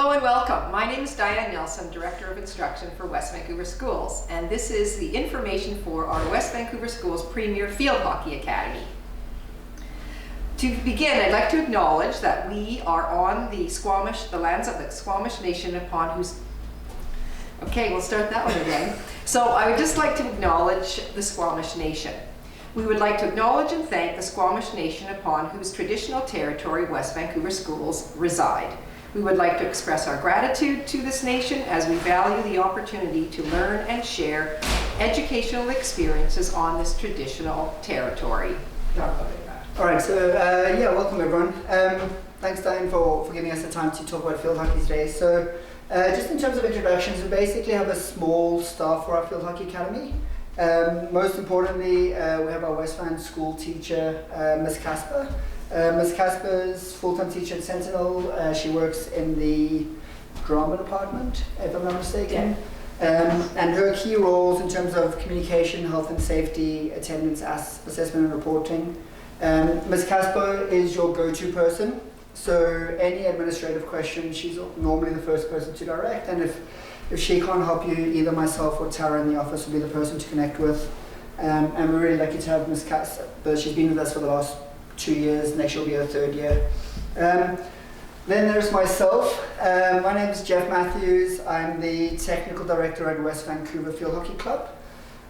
Hello and welcome. My name is Diane Nelson, Director of Instruction for West Vancouver Schools, and this is the information for our West Vancouver Schools Premier Field Hockey Academy. To begin, I'd like to acknowledge that we are on the lands of the Squamish Nation upon whose... Okay, we'll start that one again. So I would just like to acknowledge the Squamish Nation. We would like to acknowledge and thank the Squamish Nation upon whose traditional territory West Vancouver Schools reside. We would like to express our gratitude to this nation as we value the opportunity to learn and share educational experiences on this traditional territory. All right, so welcome everyone. Thanks Diane for giving us the time to talk about field hockey today. So just in terms of introductions, we basically have a small staff for our Field Hockey Academy. Most importantly, we have our West Van school teacher, Ms. Casper. Ms. Casper is full-time teacher at Sentinel. She works in the drama department, if I'm not mistaken. Yeah. And her key roles in terms of communication, health and safety, attendance, assessment and reporting. Ms. Casper is your go-to person. So any administrative questions, she's normally the first person to direct. And if she can't help you, either myself or Tara in the office will be the person to connect with. And we're really lucky to have Ms. Casper. She's been with us for the last 2 years, next year will be her 3rd year. Then there's myself. My name is Jeff Matthews. I'm the Technical Director at West Vancouver Field Hockey Club.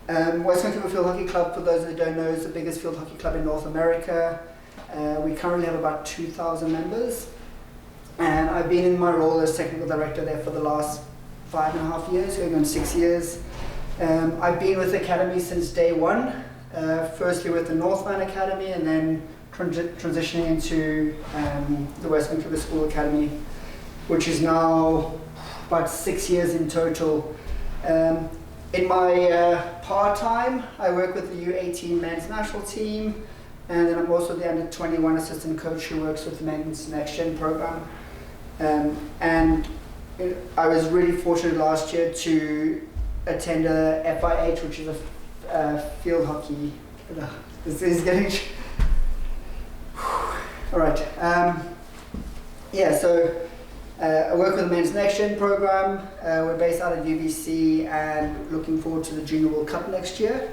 West Vancouver Field Hockey Club, for those that don't know, is the biggest field hockey club in North America. We currently have about 2,000 members. And I've been in my role as Technical Director there for the last 5.5 years, going on 6 years. I've been with the Academy since day one. Firstly with the North Van Academy and then transitioning into the West Vancouver School Academy, which is now about 6 years in total. In my part-time, I work with the U18 men's national team, and then I'm also the under-21 assistant coach who works with the men's Next Gen program. And I was really fortunate last year to attend a FIH, which is a field hockey. This is getting... All right. So I work with the Men's Next Gen program. We're based out of UBC and looking forward to the Junior World Cup next year.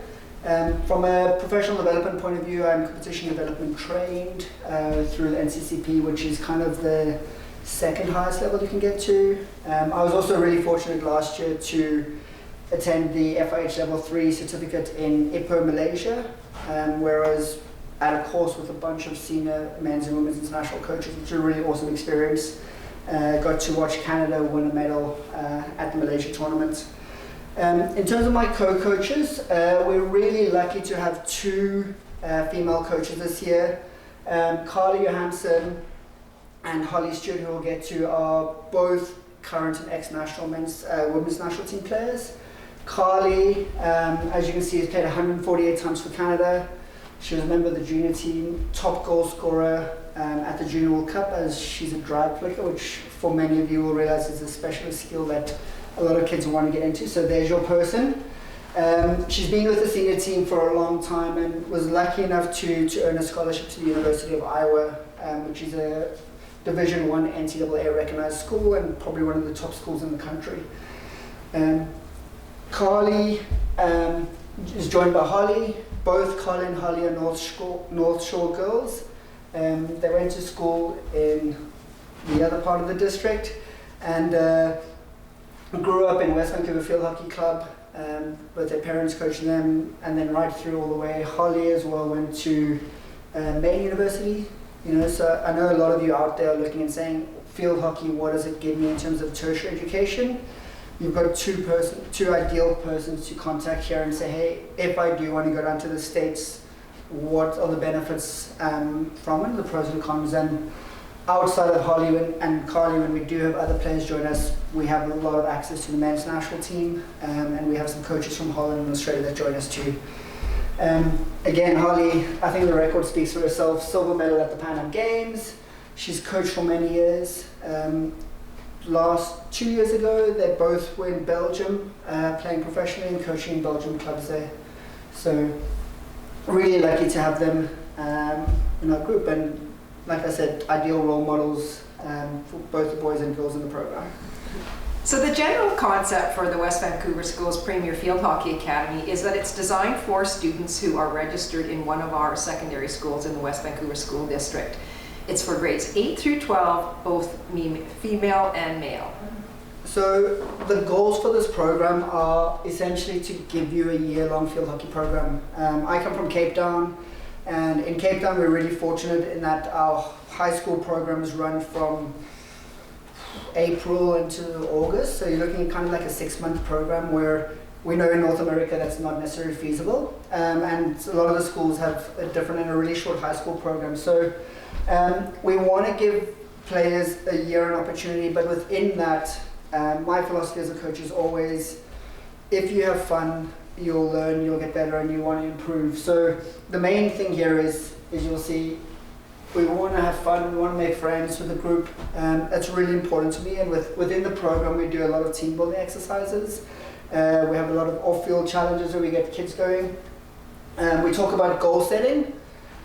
From a professional development point of view, I'm competition development trained through the NCCP, which is kind of the second highest level you can get to. I was also really fortunate last year to attend the FIH Level 3 certificate in Ipoh, Malaysia, where I was at a course with a bunch of senior men's and women's international coaches, which was a really awesome experience. Got to watch Canada win a medal at the Malaysia tournament. In terms of my co-coaches, we're really lucky to have 2 female coaches this year. Carly Johansson and Holly Stewart, who we'll get to, are both current and ex-national women's national team players. Carly, as you can see, has played 148 times for Canada. She was a member of the junior team, top goal scorer at the Junior World Cup, as she's a drag flicker, which for many of you will realize is a specialist skill that a lot of kids want to get into. So there's your person. She's been with the senior team for a long time and was lucky enough to earn a scholarship to the University of Iowa, which is a Division I NCAA recognized school and probably one of the top schools in the country. Carly is joined by Holly. Both Carly and Holly are North Shore girls. They went to school in the other part of the district and grew up in West Vancouver Field Hockey Club with their parents coaching them, and then right through all the way. Holly as well went to Maine University. So I know a lot of you out there are looking and saying, field hockey, what does it give me in terms of tertiary education? You've got two ideal persons to contact here and say, hey, if I do want to go down to the States, what are the benefits from it, the pros and cons? And outside of Holly and Carly, when we do have other players join us, we have a lot of access to the men's national team, and we have some coaches from Holland and Australia that join us too. Again, Holly, I think the record speaks for herself. Silver medal at the Pan Am Games. She's coached for many years. Last 2 years ago, they both were in Belgium, playing professionally and coaching in Belgium clubs there. So really lucky to have them in our group. And like I said, ideal role models for both the boys and girls in the program. So the general concept for the West Vancouver Schools Premier Field Hockey Academy is that it's designed for students who are registered in one of our secondary schools in the West Vancouver School District. It's for grades 8 through 12, both female and male. So the goals for this program are essentially to give you a year-long field hockey program. I come from Cape Town, and in Cape Town we're really fortunate in that our high school programs run from April into August, so you're looking at kind of like a 6-month program, where we know in North America that's not necessarily feasible, and a lot of the schools have a different and a really short high school program. So we want to give players a year an opportunity, but within that, my philosophy as a coach is always, if you have fun, you'll learn, you'll get better, and you want to improve. So the main thing here is you'll see, we want to have fun, we want to make friends with the group. That's really important to me, and within the program we do a lot of team building exercises. We have a lot of off-field challenges where we get kids going. We talk about goal setting,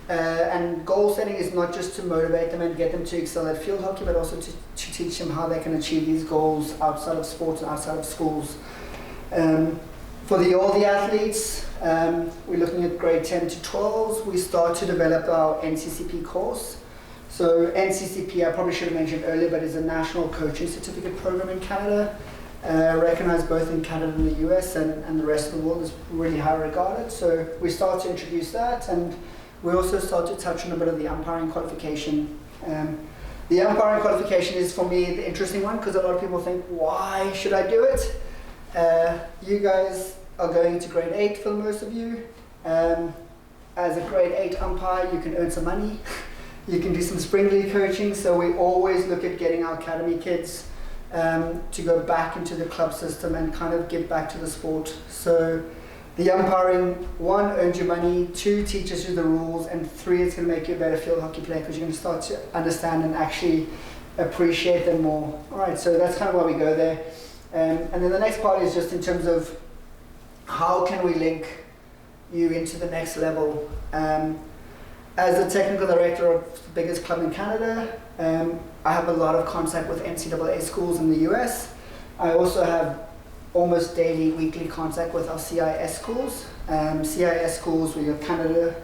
and goal setting is not just to motivate them and get them to excel at field hockey, but also to teach them how they can achieve these goals outside of sports and outside of schools. For all the athletes, we're looking at grade 10 to 12s. We start to develop our NCCP course. So NCCP, I probably should have mentioned earlier, but is a National Coaching Certificate Program in Canada, recognized both in Canada and the US, and the rest of the world is really high regarded. So we start to introduce that, and we also start to touch on a bit of the umpiring qualification. The umpiring qualification is, for me, the interesting one, because a lot of people think, why should I do it? You guys are going to grade 8 for most of you. As a grade 8 umpire, you can earn some money. You can do some spring league coaching. So we always look at getting our academy kids to go back into the club system and kind of give back to the sport. So the umpiring, 1, earns you money, 2, teaches you the rules, and 3, it's going to make you a better field hockey player, because you're going to start to understand and actually appreciate them more. All right, so that's kind of why we go there. And then the next part is just in terms of how can we link you into the next level. As the technical director of the biggest club in Canada, I have a lot of contact with NCAA schools in the US. I also have almost daily, weekly contact with our CIS schools. CIS schools, we have Canada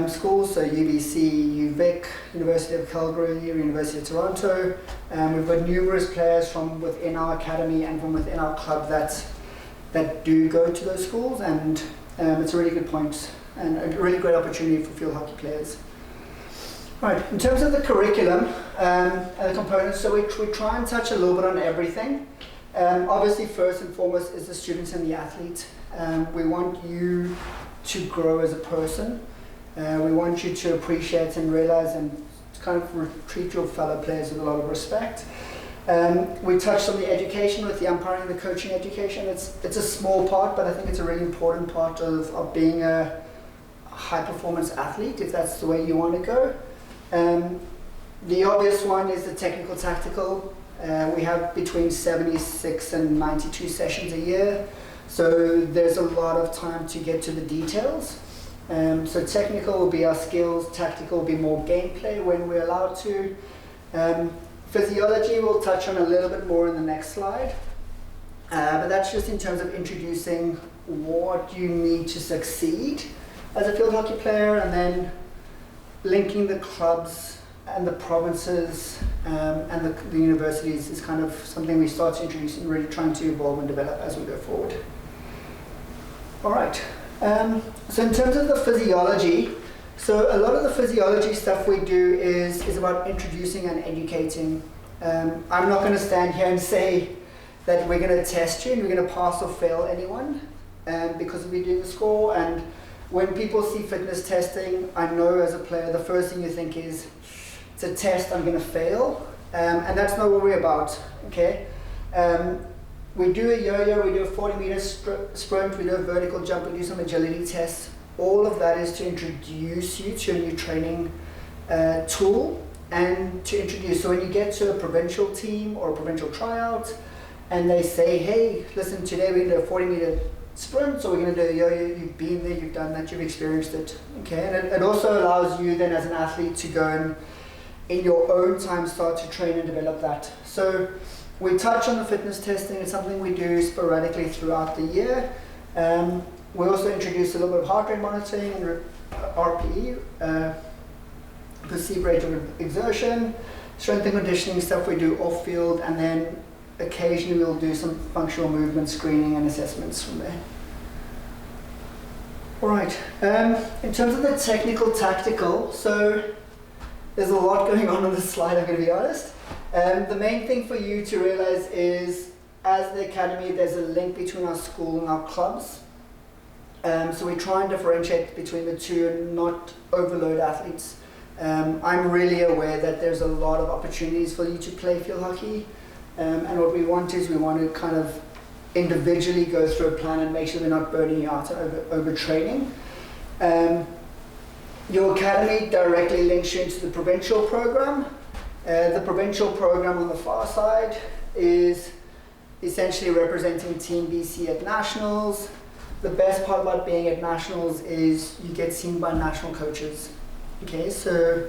schools, so UBC, UVic, University of Calgary, University of Toronto. We've got numerous players from within our academy and from within our club that do go to those schools, and it's a really good point and a really great opportunity for field hockey players. Right, in terms of the curriculum and the components, so we try and touch a little bit on everything. Obviously, first and foremost is the students and the athlete. We want you to grow as a person. We want you to appreciate and realize and kind of treat your fellow players with a lot of respect. We touched on the education with the umpiring and the coaching education. It's a small part, but I think it's a really important part of being a high performance athlete, if that's the way you want to go. The obvious one is the technical tactical. We have between 76 and 92 sessions a year, so there's a lot of time to get to the details. So technical will be our skills, tactical will be more gameplay when we're allowed to. Physiology we'll touch on a little bit more in the next slide, but that's just in terms of introducing what you need to succeed as a field hockey player, and then linking the clubs and the provinces and the universities is kind of something we start to introduce and really trying to evolve and develop as we go forward. All right, so in terms of the physiology, so a lot of the physiology stuff we do is about introducing and educating. I'm not going to stand here and say that we're going to test you and we're going to pass or fail anyone because we do the score. And when people see fitness testing, I know as a player, the first thing you think is, it's a test, I'm going to fail. And that's not what we're about, okay? We do a yo-yo, we do a 40-meter sprint, we do a vertical jump, we do some agility tests. All of that is to introduce you to a new training tool and to introduce. So when you get to a provincial team or a provincial tryout and they say, hey, listen, today we did a 40-meter sprint, or we're going to do a yo-yo. You've been there, you've done that, you've experienced it. Okay, and it also allows you then as an athlete to go and in your own time start to train and develop that. So we touch on the fitness testing. It's something we do sporadically throughout the year. We also introduce a little bit of heart rate monitoring and RPE, perceived rate of exertion, strength and conditioning stuff we do off field, and then occasionally we'll do some functional movement screening and assessments from there. All right, in terms of the technical tactical, so there's a lot going on this slide, I'm going to be honest. The main thing for you to realize is, as the academy, there's a link between our school and our clubs. So we try and differentiate between the two and not overload athletes. I'm really aware that there's a lot of opportunities for you to play field hockey. And what we want is we want to kind of individually go through a plan and make sure we're not burning you out over training. Your academy directly links you into the provincial program. The provincial program on the far side is essentially representing Team BC at nationals. The best part about being at nationals is you get seen by national coaches. Okay, so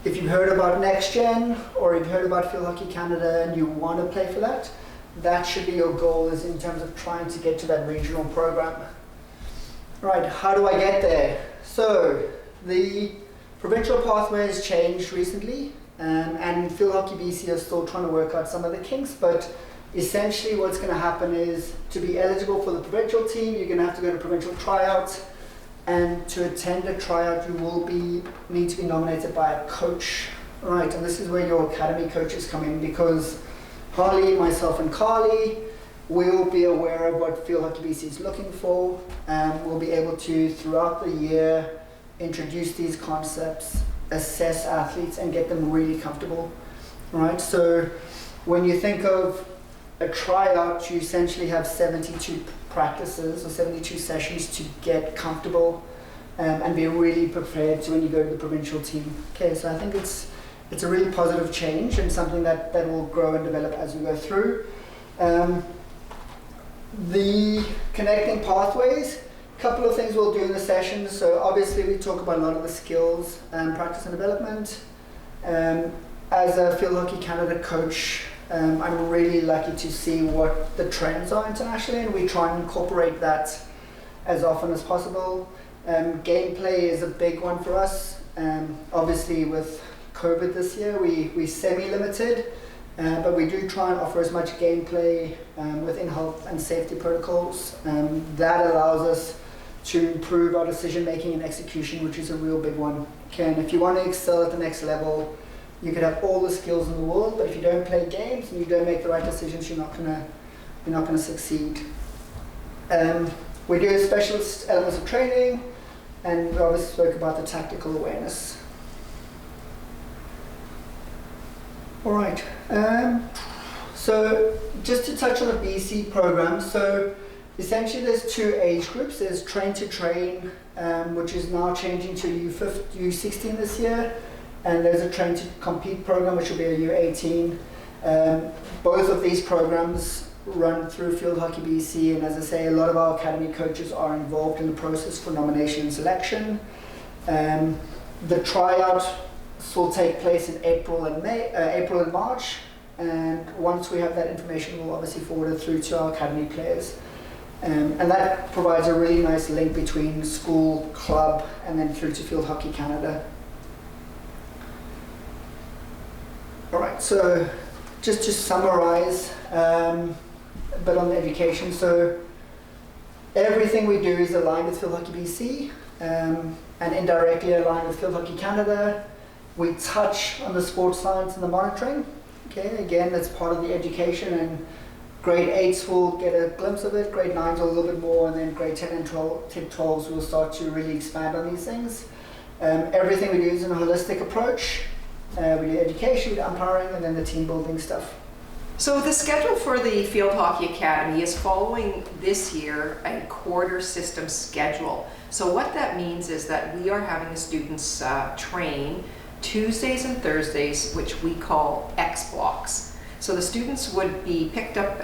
if you've heard about Next Gen or you've heard about Field Hockey Canada and you want to play for that, that should be your goal, is in terms of trying to get to that regional program. Right, how do I get there? So the provincial pathway has changed recently, and Field Hockey BC are still trying to work out some of the kinks, but essentially what's going to happen is, to be eligible for the provincial team, you're going to have to go to provincial tryouts, and to attend a tryout you will need to be nominated by a coach. Right, and this is where your academy coaches come in, because Harley, myself and Carly will be aware of what Field Hockey BC is looking for, and we'll be able to, throughout the year, introduce these concepts, assess athletes and get them really comfortable. Right, so when you think of a tryout, you essentially have 72 practices or 72 sessions to get comfortable and be really prepared to when you go to the provincial team. Okay, so I think it's a really positive change and something that will grow and develop as we go through. The connecting pathways, a couple of things we'll do in the sessions. So obviously we talk about a lot of the skills and practice and development. As a Field Hockey Canada coach, I'm really lucky to see what the trends are internationally, and we try and incorporate that as often as possible. Gameplay is a big one for us. Obviously with COVID this year, we semi-limited, but we do try and offer as much gameplay within health and safety protocols. That allows us to improve our decision making and execution, which is a real big one. Okay, and if you want to excel at the next level, you could have all the skills in the world, but if you don't play games and you don't make the right decisions, you're not gonna succeed. We do specialist elements of training, and we obviously spoke about the tactical awareness. All right. So just to touch on the BC program, so essentially there's two age groups. There's Train to Train, which is now changing to U16 this year. And there's a Train to Compete program, which will be a U18. Both of these programs run through Field Hockey BC, and as I say, a lot of our academy coaches are involved in the process for nomination and selection. The tryouts will take place in April and March, and once we have that information, we'll obviously forward it through to our academy players. And that provides a really nice link between school, club, and then through to Field Hockey Canada. All right, so just to summarize a bit on the education. So everything we do is aligned with Field Hockey BC and indirectly aligned with Field Hockey Canada. We touch on the sports science and the monitoring. Okay, again, that's part of the education, and grade 8s will get a glimpse of it, grade 9s a little bit more, and then grade 10 and 12s will start to really expand on these things. Everything we do is in a holistic approach. We do education, we do umpiring, and then the team building stuff. So the schedule for the Field Hockey Academy is following this year a quarter system schedule. So what that means is that we are having the students train Tuesdays and Thursdays, which we call X blocks. So the students would be picked up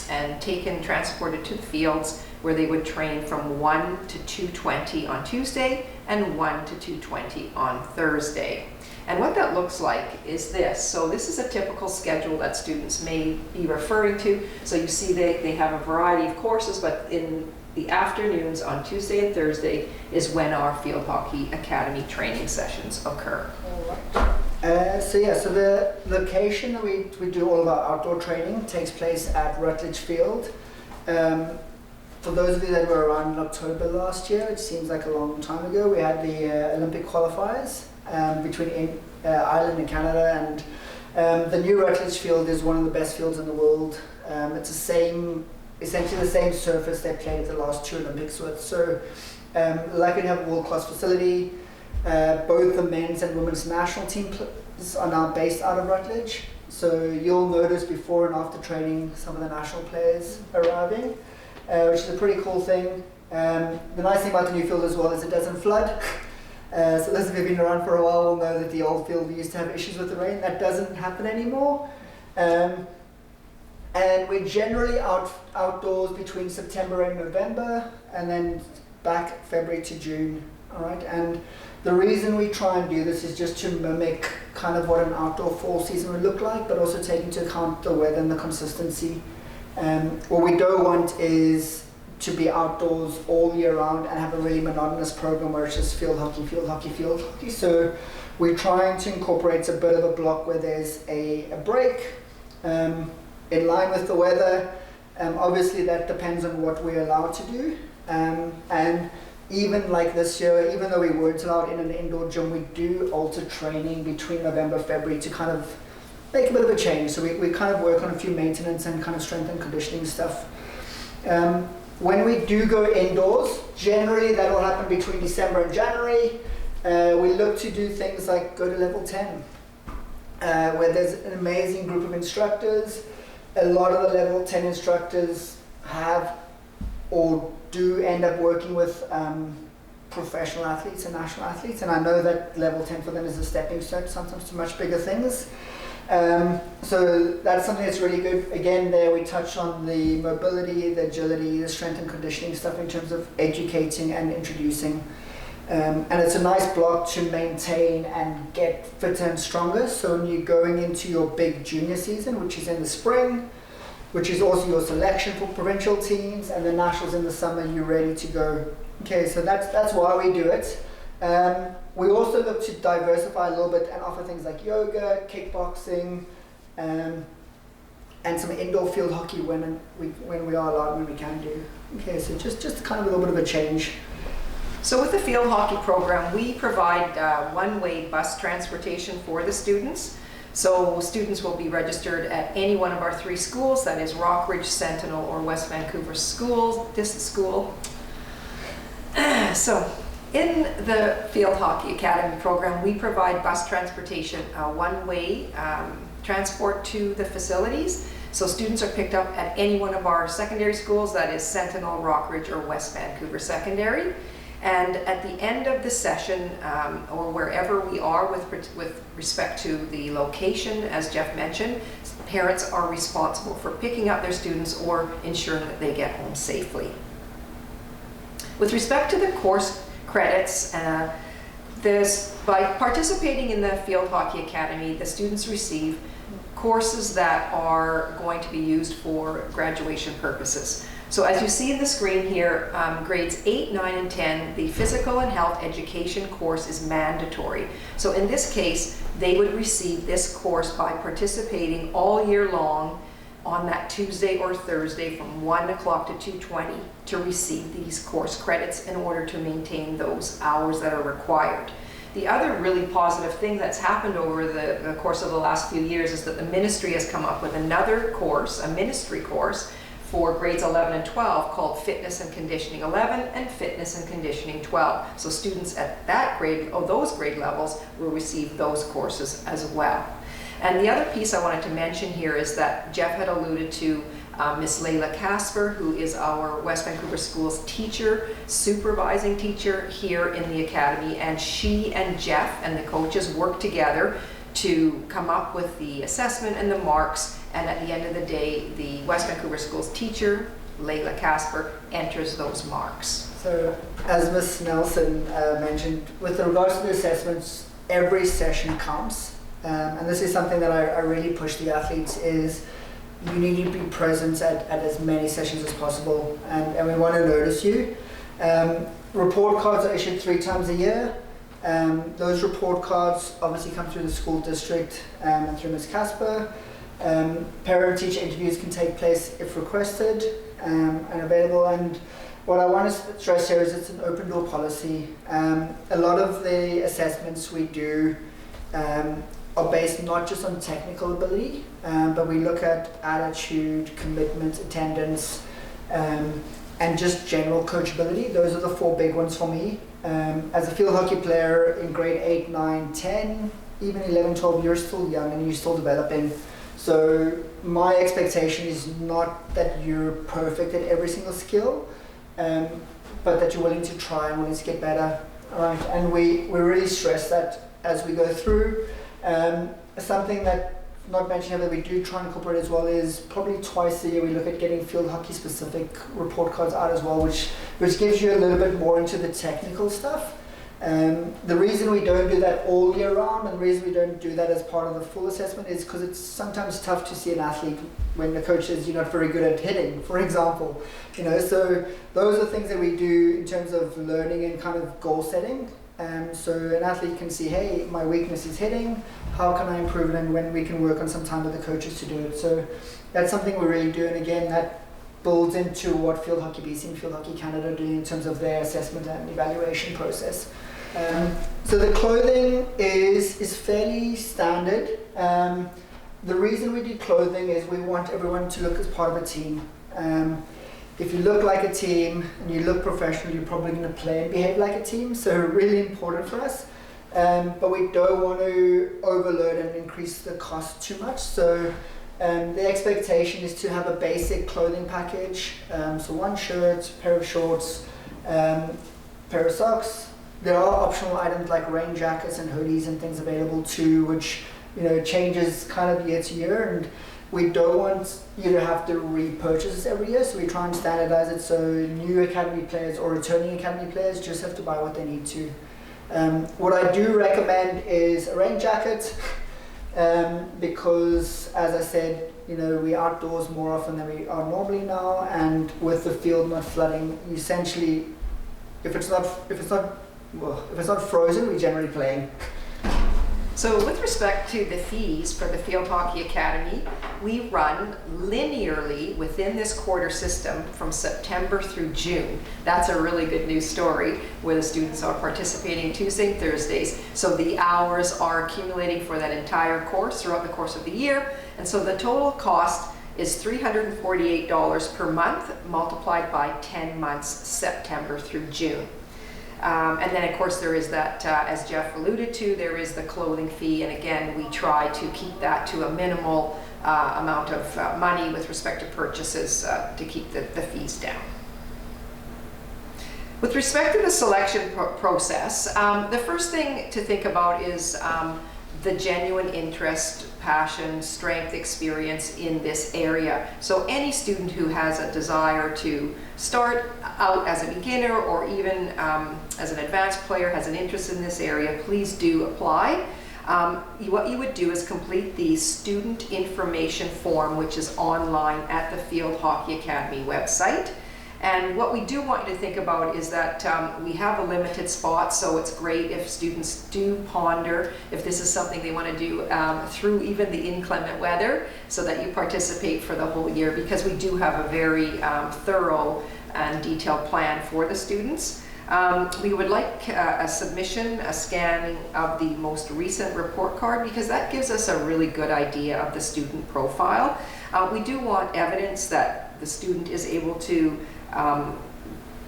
and transported to the fields where they would train from 1 to 2:20 on Tuesday and 1 to 2:20 on Thursday. And what that looks like is this. So this is a typical schedule that students may be referring to. So you see they have a variety of courses, but in the afternoons on Tuesday and Thursday is when our Field Hockey Academy training sessions occur. So the location that we do all of our outdoor training takes place at Rutledge Field. For those of you that were around in October last year, it seems like a long time ago, we had the Olympic qualifiers between Ireland and Canada, and the new Rutledge Field is one of the best fields in the world. It's essentially the same surface they played at the last two Olympics with. So lucky to have a world-class facility. Both the men's and women's national teams are now based out of Rutledge. So you'll notice before and after training some of the national players arriving, which is a pretty cool thing. The nice thing about the new field as well is it doesn't flood. So those of you who've been around for a while will know that the old field we used to have issues with the rain. That doesn't happen anymore. And we're generally outdoors between September and November, and then back February to June. All right, and the reason we try and do this is just to mimic kind of what an outdoor fall season would look like, but also take into account the weather and the consistency. What we don't want is to be outdoors all year round and have a really monotonous program where it's just field hockey, field hockey, field hockey. So we're trying to incorporate a bit of a block where there's a break in line with the weather. Obviously that depends on what we're allowed to do. And even like this year, even though we weren't allowed in an indoor gym, we do alter training between November, February to kind of make a bit of a change. So we kind of work on a few maintenance and kind of strength and conditioning stuff. When we do go indoors, generally that will happen between December and January. We look to do things like go to level 10, where there's an amazing group of instructors. A lot of the level 10 instructors have or do end up working with professional athletes and national athletes, and I know that level 10 for them is a stepping stone sometimes to much bigger things. So that's something that's really good. Again, there we touch on the mobility, the agility, the strength and conditioning stuff in terms of educating and introducing. And it's a nice block to maintain and get fitter and stronger. So when you're going into your big junior season, which is in the spring, which is also your selection for provincial teams, and the nationals in the summer, you're ready to go. Okay, so that's why we do it. We also look to diversify a little bit and offer things like yoga, kickboxing, and some indoor field hockey when we are allowed, when we can do. Okay, so just kind of a little bit of a change. So with the field hockey program, we provide one-way bus transportation for the students. So students will be registered at any one of our 3 schools, that is Rockridge, Sentinel, or West Vancouver school. So in the Field Hockey Academy program, we provide bus transportation, one-way transport to the facilities. So students are picked up at any one of our secondary schools, that is Sentinel, Rockridge, or West Vancouver Secondary. And at the end of the session, or wherever we are with respect to the location, as Jeff mentioned, parents are responsible for picking up their students or ensuring that they get home safely. With respect to the course credits, by participating in the Field Hockey Academy, the students receive courses that are going to be used for graduation purposes. So as you see in the screen here, grades 8, 9, and 10, the physical and health education course is mandatory. So in this case, they would receive this course by participating all year long on that Tuesday or Thursday from 1 o'clock to 2:20 to receive these course credits in order to maintain those hours that are required. The other really positive thing that's happened over the course of the last few years is that the ministry has come up with another course, a ministry course, for grades 11 and 12 called Fitness and Conditioning 11 and Fitness and Conditioning 12. So students at those grade levels will receive those courses as well. And the other piece I wanted to mention here is that Jeff had alluded to Miss Layla Casper, who is our West Vancouver Schools teacher, supervising teacher here in the academy, and she and Jeff and the coaches work together to come up with the assessment and the marks, and at the end of the day, the West Vancouver Schools teacher Layla Casper enters those marks. So, as Ms. Nelson mentioned, with regards to the assessments, every session counts. And this is something that I really push the athletes is you need to be present at as many sessions as possible, and we want to notice you. Report cards are issued 3 times a year. Those report cards obviously come through the school district and through Ms. Casper. Parent-teacher interviews can take place if requested and available. And what I want to stress here is it's an open door policy. A lot of the assessments we do are based not just on technical ability, but we look at attitude, commitment, attendance, and just general coachability. Those are the 4 big ones for me. As a field hockey player in grade 8, 9, 10, even 11, 12, you're still young and you're still developing. So my expectation is not that you're perfect at every single skill, but that you're willing to try and willing to get better. All right, and we really stress that as we go through. Something that not mentioned here that we do try and incorporate as well is probably twice a year we look at getting field hockey specific report cards out as well, which gives you a little bit more into the technical stuff. The reason we don't do that all year round and the reason we don't do that as part of the full assessment is because it's sometimes tough to see an athlete when the coach says you're not very good at hitting, for example. So those are things that we do in terms of learning and kind of goal setting. So an athlete can see, hey, my weakness is hitting, how can I improve it, and when we can work on some time with the coaches to do it. So that's something we really do, and again, that builds into what Field Hockey BC and Field Hockey Canada do in terms of their assessment and evaluation process. So the clothing is fairly standard. The reason we do clothing is we want everyone to look as part of a team. If you look like a team and you look professional, you're probably going to play and behave like a team. So really important for us. But we don't want to overload and increase the cost too much. So the expectation is to have a basic clothing package. So 1 shirt, pair of shorts, pair of socks. There are optional items like rain jackets and hoodies and things available too, which changes kind of year to year. And we don't want you to have to repurchase this every year, so we try and standardize it so new academy players or returning academy players just have to buy what they need to. What I do recommend is a rain jacket because, as I said, we outdoors more often than we are normally now, and with the field not flooding, essentially, if it's not frozen, we're generally playing. So with respect to the fees for the Field Hockey Academy, we run linearly within this quarter system from September through June. That's a really good news story where the students are participating Tuesday and Thursdays. So the hours are accumulating for that entire course throughout the course of the year. And so the total cost is $348 per month multiplied by 10 months, September through June. And then of course there is that, as Jeff alluded to, there is the clothing fee, and again we try to keep that to a minimal amount of money with respect to purchases to keep the fees down. With respect to the selection process, the first thing to think about is the genuine interest, passion, strength, experience in this area. So any student who has a desire to start out as a beginner or even as an advanced player has an interest in this area, please do apply. What you would do is complete the student information form, which is online at the Field Hockey Academy website. And what we do want you to think about is that we have a limited spot, so it's great if students do ponder if this is something they want to do through even the inclement weather, so that you participate for the whole year, because we do have a very thorough and detailed plan for the students. We would like a submission, a scanning of the most recent report card, because that gives us a really good idea of the student profile. We do want evidence that the student is able to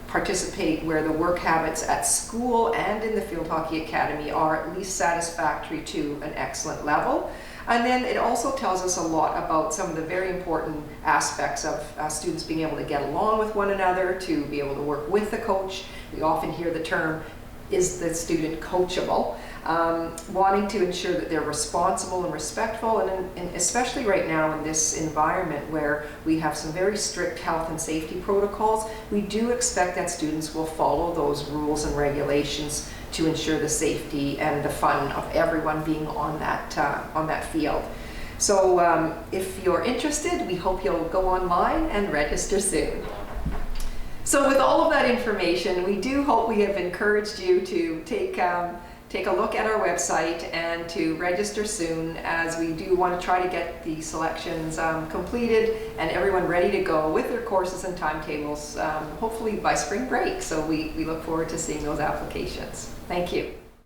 participate where the work habits at school and in the Field Hockey Academy are at least satisfactory to an excellent level. And then it also tells us a lot about some of the very important aspects of students being able to get along with one another, to be able to work with the coach. We often hear the term, is the student coachable? wanting to ensure that they're responsible and respectful, and especially right now in this environment where we have some very strict health and safety protocols, we do expect that students will follow those rules and regulations to ensure the safety and the fun of everyone being on that field. So if you're interested, we hope you'll go online and register soon. So with all of that information, we do hope we have encouraged you to take a look at our website and to register soon, as we do want to try to get the selections completed and everyone ready to go with their courses and timetables, hopefully by spring break. So we look forward to seeing those applications. Thank you.